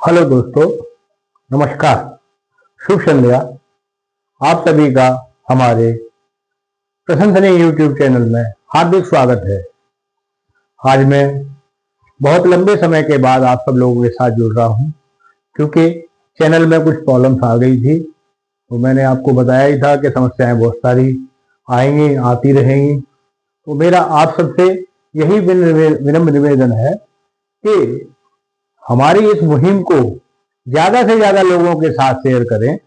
Hello दोस्तों, नमस्कार, शुभ संध्या। आप सभी का हमारे प्रशंसनीय यूट्यूब चैनल में हार्दिक स्वागत है। आज मैं बहुत लंबे समय के बाद आप सब लोगों के साथ जुड़ रहा हूं, क्योंकि चैनल में कुछ प्रॉब्लम्स आ गई थी। तो मैंने आपको बताया ही था कि समस्याएं बहुत सारी आएंगी, आती रहेंगी। तो मेरा आप सबसे यही विनम्र निवेदन है कि हमारी इस मुहिम को ज्यादा से ज्यादा लोगों के साथ शेयर करें।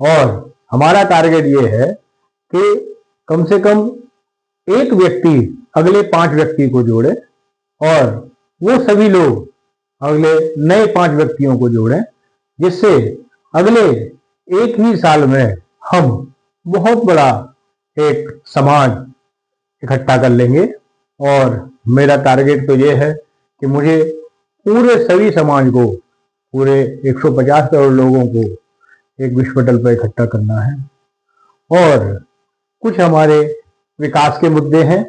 और हमारा टारगेट ये है कि कम से कम एक व्यक्ति अगले 5 व्यक्ति को जोड़े और वो सभी लोग अगले नए 5 व्यक्तियों को जोड़ें, जिससे अगले एक ही साल में हम बहुत बड़ा एक समाज इकट्ठा कर लेंगे। और मेरा टारगेट तो ये है कि मुझे पूरे सभी समाज को, पूरे 150 करोड़ लोगों को एक विश्व पटल पर इकट्ठा करना है। और कुछ हमारे विकास के मुद्दे हैं,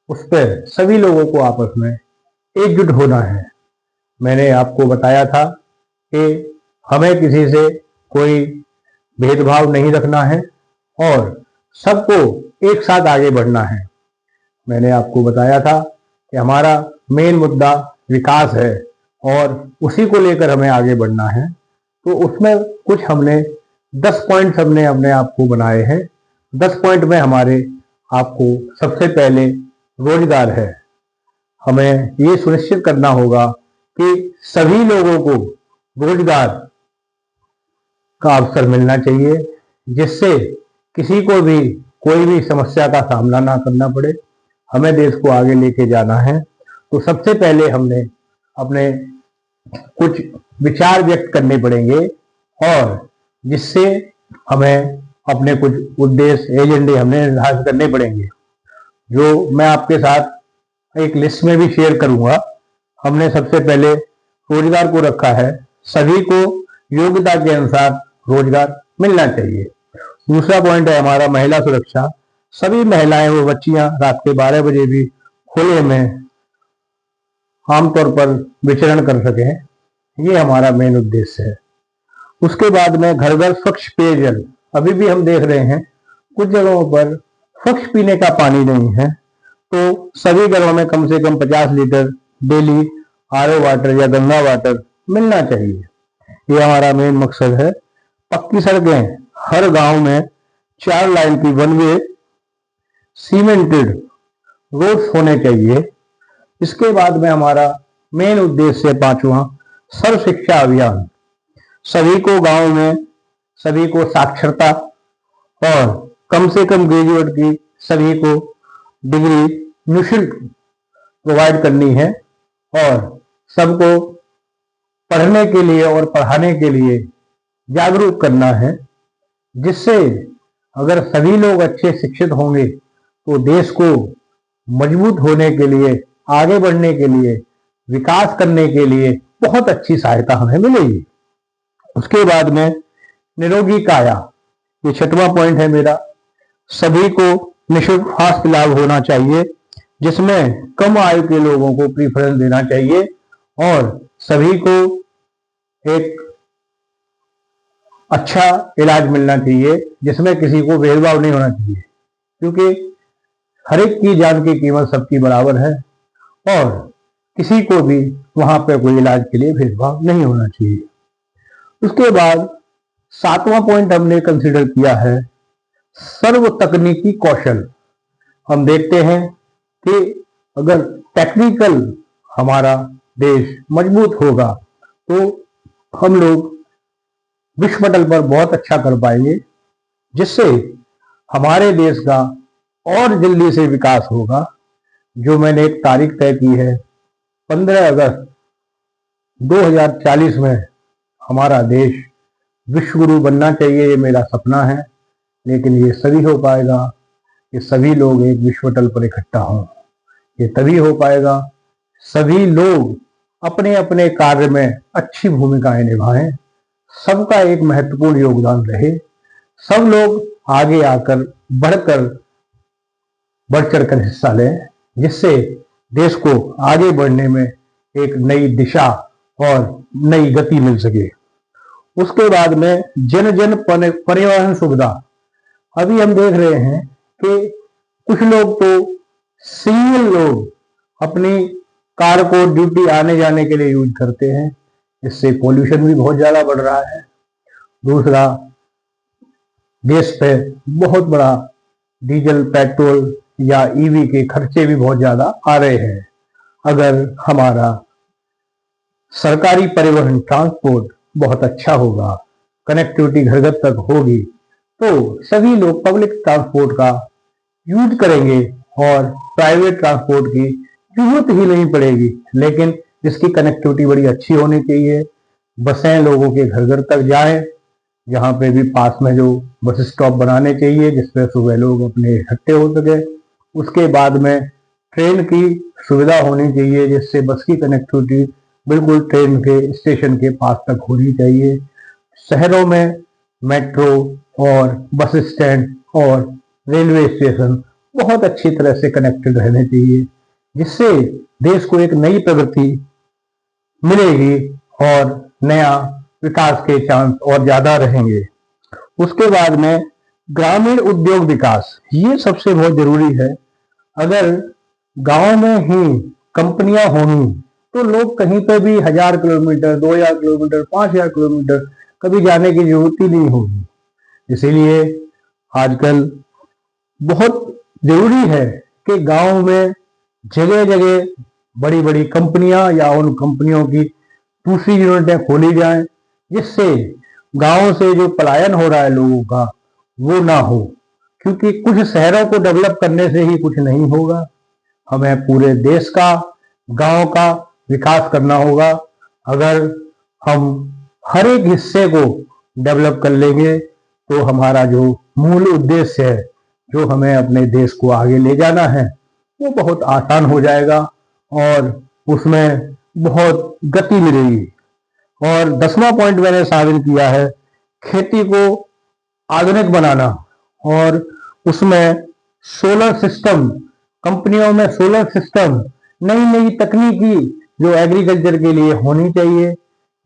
उस पर सभी लोगों को आपस में एकजुट होना है। मैंने आपको बताया था कि हमें किसी से कोई भेदभाव नहीं रखना है और सबको एक साथ आगे बढ़ना है। मैंने आपको बताया था कि हमारा मेन मुद्दा विकास है और उसी को लेकर हमें आगे बढ़ना है। तो उसमें कुछ हमने 10 पॉइंट्स हमने अपने आप को बनाए हैं। 10 पॉइंट में हमारे आपको सबसे पहले रोजगार है। हमें ये सुनिश्चित करना होगा कि सभी लोगों को रोजगार का अवसर मिलना चाहिए, जिससे किसी को भी कोई भी समस्या का सामना ना करना पड़े। हमें देश को आगे लेके जाना है। तो सबसे पहले हमने अपने कुछ विचार व्यक्त करने पड़ेंगे और जिससे हमें अपने कुछ उद्देश्य, एजेंडे हमें निर्धारित करने पड़ेंगे, जो मैं आपके साथ एक लिस्ट में भी शेयर करूंगा। हमने सबसे पहले रोजगार को रखा है। सभी को योग्यता के अनुसार रोजगार मिलना चाहिए। दूसरा पॉइंट है हमारा महिला सुरक्षा। सभी महिलाएं व बच्चियां रात के 12 बजे भी खुले में आमतौर पर विचरण कर सकें, ये हमारा मेन उद्देश्य है। उसके बाद में घर घर स्वच्छ पेयजल। अभी भी हम देख रहे हैं कुछ जगहों पर स्वच्छ पीने का पानी नहीं है, तो सभी घरों में कम से कम 50 लीटर डेली आरओ वाटर या गंगा वाटर मिलना चाहिए। ये हमारा मेन मकसद है। पक्की सड़कें, हर गांव में 4 लाइन की वन वे सीमेंटेड रोड्स होने चाहिए। इसके बाद में हमारा मेन उद्देश्य है 5वां, सर्व शिक्षा अभियान। सभी को गांव में सभी को साक्षरता और कम से कम ग्रेजुएट की सभी को डिग्री निःशुल्क प्रोवाइड करनी है और सबको पढ़ने के लिए और पढ़ाने के लिए जागरूक करना है, जिससे अगर सभी लोग अच्छे शिक्षित होंगे तो देश को मजबूत होने के लिए, आगे बढ़ने के लिए, विकास करने के लिए बहुत अच्छी सहायता हमें मिलेगी। उसके बाद में निरोगी काया, ये 6वां पॉइंट है मेरा। सभी को निःशुल्क स्वास्थ्य लाभ होना चाहिए, जिसमें कम आयु के लोगों को प्रीफरेंस देना चाहिए और सभी को एक अच्छा इलाज मिलना चाहिए, जिसमें किसी को भेदभाव नहीं होना चाहिए, क्योंकि हर एक की जान की कीमत सबकी बराबर है और किसी को भी वहां पर कोई इलाज के लिए भेदभाव नहीं होना चाहिए। उसके बाद 7वां पॉइंट हमने कंसिडर किया है सर्व तकनीकी कौशल। हम देखते हैं कि अगर टेक्निकल हमारा देश मजबूत होगा तो हम लोग विश्व पटल पर बहुत अच्छा कर पाएंगे, जिससे हमारे देश का और जल्दी से विकास होगा। जो मैंने एक तारीख तय की है 15 अगस्त 2040 में हमारा देश विश्व गुरु बनना चाहिए, ये मेरा सपना है। लेकिन ये सभी हो पाएगा कि सभी लोग एक विश्व पटल पर इकट्ठा हों। ये तभी हो पाएगा सभी लोग अपने अपने कार्य में अच्छी भूमिकाएं निभाएं, सबका एक महत्वपूर्ण योगदान रहे, सब लोग आगे आकर बढ़ चढ़ कर हिस्सा लें, जिससे देश को आगे बढ़ने में एक नई दिशा और नई गति मिल सके। उसके बाद में जन जन परिवहन सुविधा। अभी हम देख रहे हैं कि कुछ लोग तो सिंगल लोग अपनी कार को ड्यूटी आने जाने के लिए यूज करते हैं, इससे पोल्यूशन भी बहुत ज्यादा बढ़ रहा है। दूसरा, देश पे बहुत बड़ा डीजल पेट्रोल या ईवी के खर्चे भी बहुत ज्यादा आ रहे हैं। अगर हमारा सरकारी परिवहन ट्रांसपोर्ट बहुत अच्छा होगा, कनेक्टिविटी घर घर तक होगी, तो सभी लोग पब्लिक ट्रांसपोर्ट का यूज करेंगे और प्राइवेट ट्रांसपोर्ट की जरूरत ही नहीं पड़ेगी। लेकिन इसकी कनेक्टिविटी बड़ी अच्छी होनी चाहिए। बसें लोगों के घर घर तक जाएं, जहाँ पे भी पास में जो बस स्टॉप बनाने चाहिए जिसपे सुबह लोग अपने इकट्ठे हो सके। उसके बाद में ट्रेन की सुविधा होनी चाहिए, जिससे बस की कनेक्टिविटी बिल्कुल ट्रेन के स्टेशन के पास तक होनी चाहिए। शहरों में मेट्रो और बस स्टैंड और रेलवे स्टेशन बहुत अच्छी तरह से कनेक्टेड रहने चाहिए, जिससे देश को एक नई प्रगति मिलेगी और नया विकास के चांस और ज्यादा रहेंगे। उसके बाद में ग्रामीण उद्योग विकास, ये सबसे बहुत जरूरी है। अगर गांव में ही कंपनियां होंगी तो लोग कहीं पे भी 1000 किलोमीटर, 2000 किलोमीटर, 5000 किलोमीटर कभी जाने की जरूरत ही नहीं होगी। इसीलिए आजकल बहुत जरूरी है कि गांव में जगह जगह बड़ी बड़ी कंपनियां या उन कंपनियों की दूसरी यूनिटें खोली जाएं, जिससे गांव से जो पलायन हो रहा है लोगों का वो ना हो। क्योंकि कुछ शहरों को डेवलप करने से ही कुछ नहीं होगा, हमें पूरे देश का, गांव का विकास करना होगा। अगर हम हर एक हिस्से को डेवलप कर लेंगे तो हमारा जो मूल उद्देश्य है, जो हमें अपने देश को आगे ले जाना है, वो बहुत आसान हो जाएगा और उसमें बहुत गति मिलेगी। और 10वां पॉइंट मैंने शामिल किया है खेती को आधुनिक बनाना, और उसमें सोलर सिस्टम, कंपनियों में सोलर सिस्टम, नई नई तकनीकी जो एग्रीकल्चर के लिए होनी चाहिए,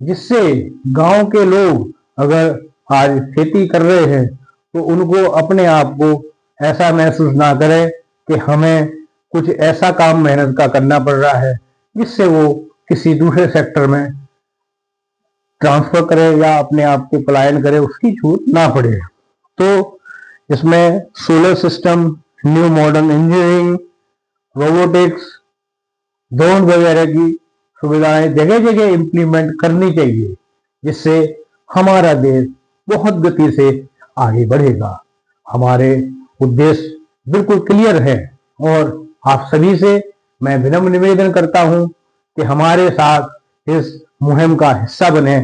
जिससे गांव के लोग अगर आज खेती कर रहे हैं तो उनको अपने आप को ऐसा महसूस ना करें कि हमें कुछ ऐसा काम मेहनत का करना पड़ रहा है जिससे वो किसी दूसरे सेक्टर में ट्रांसफर करे या अपने आप को पलायन करे, उसकी छूट ना पड़े। तो इसमें solar system, new modern engineering, robotics, drone वगैरह की सुविधाएं जगह जगह इम्प्लीमेंट करनी चाहिए, जिससे हमारा देश बहुत गति से आगे बढ़ेगा। हमारे उद्देश्य बिल्कुल क्लियर है और आप सभी से मैं विनम्र निवेदन करता हूं कि हमारे साथ इस मुहिम का हिस्सा बने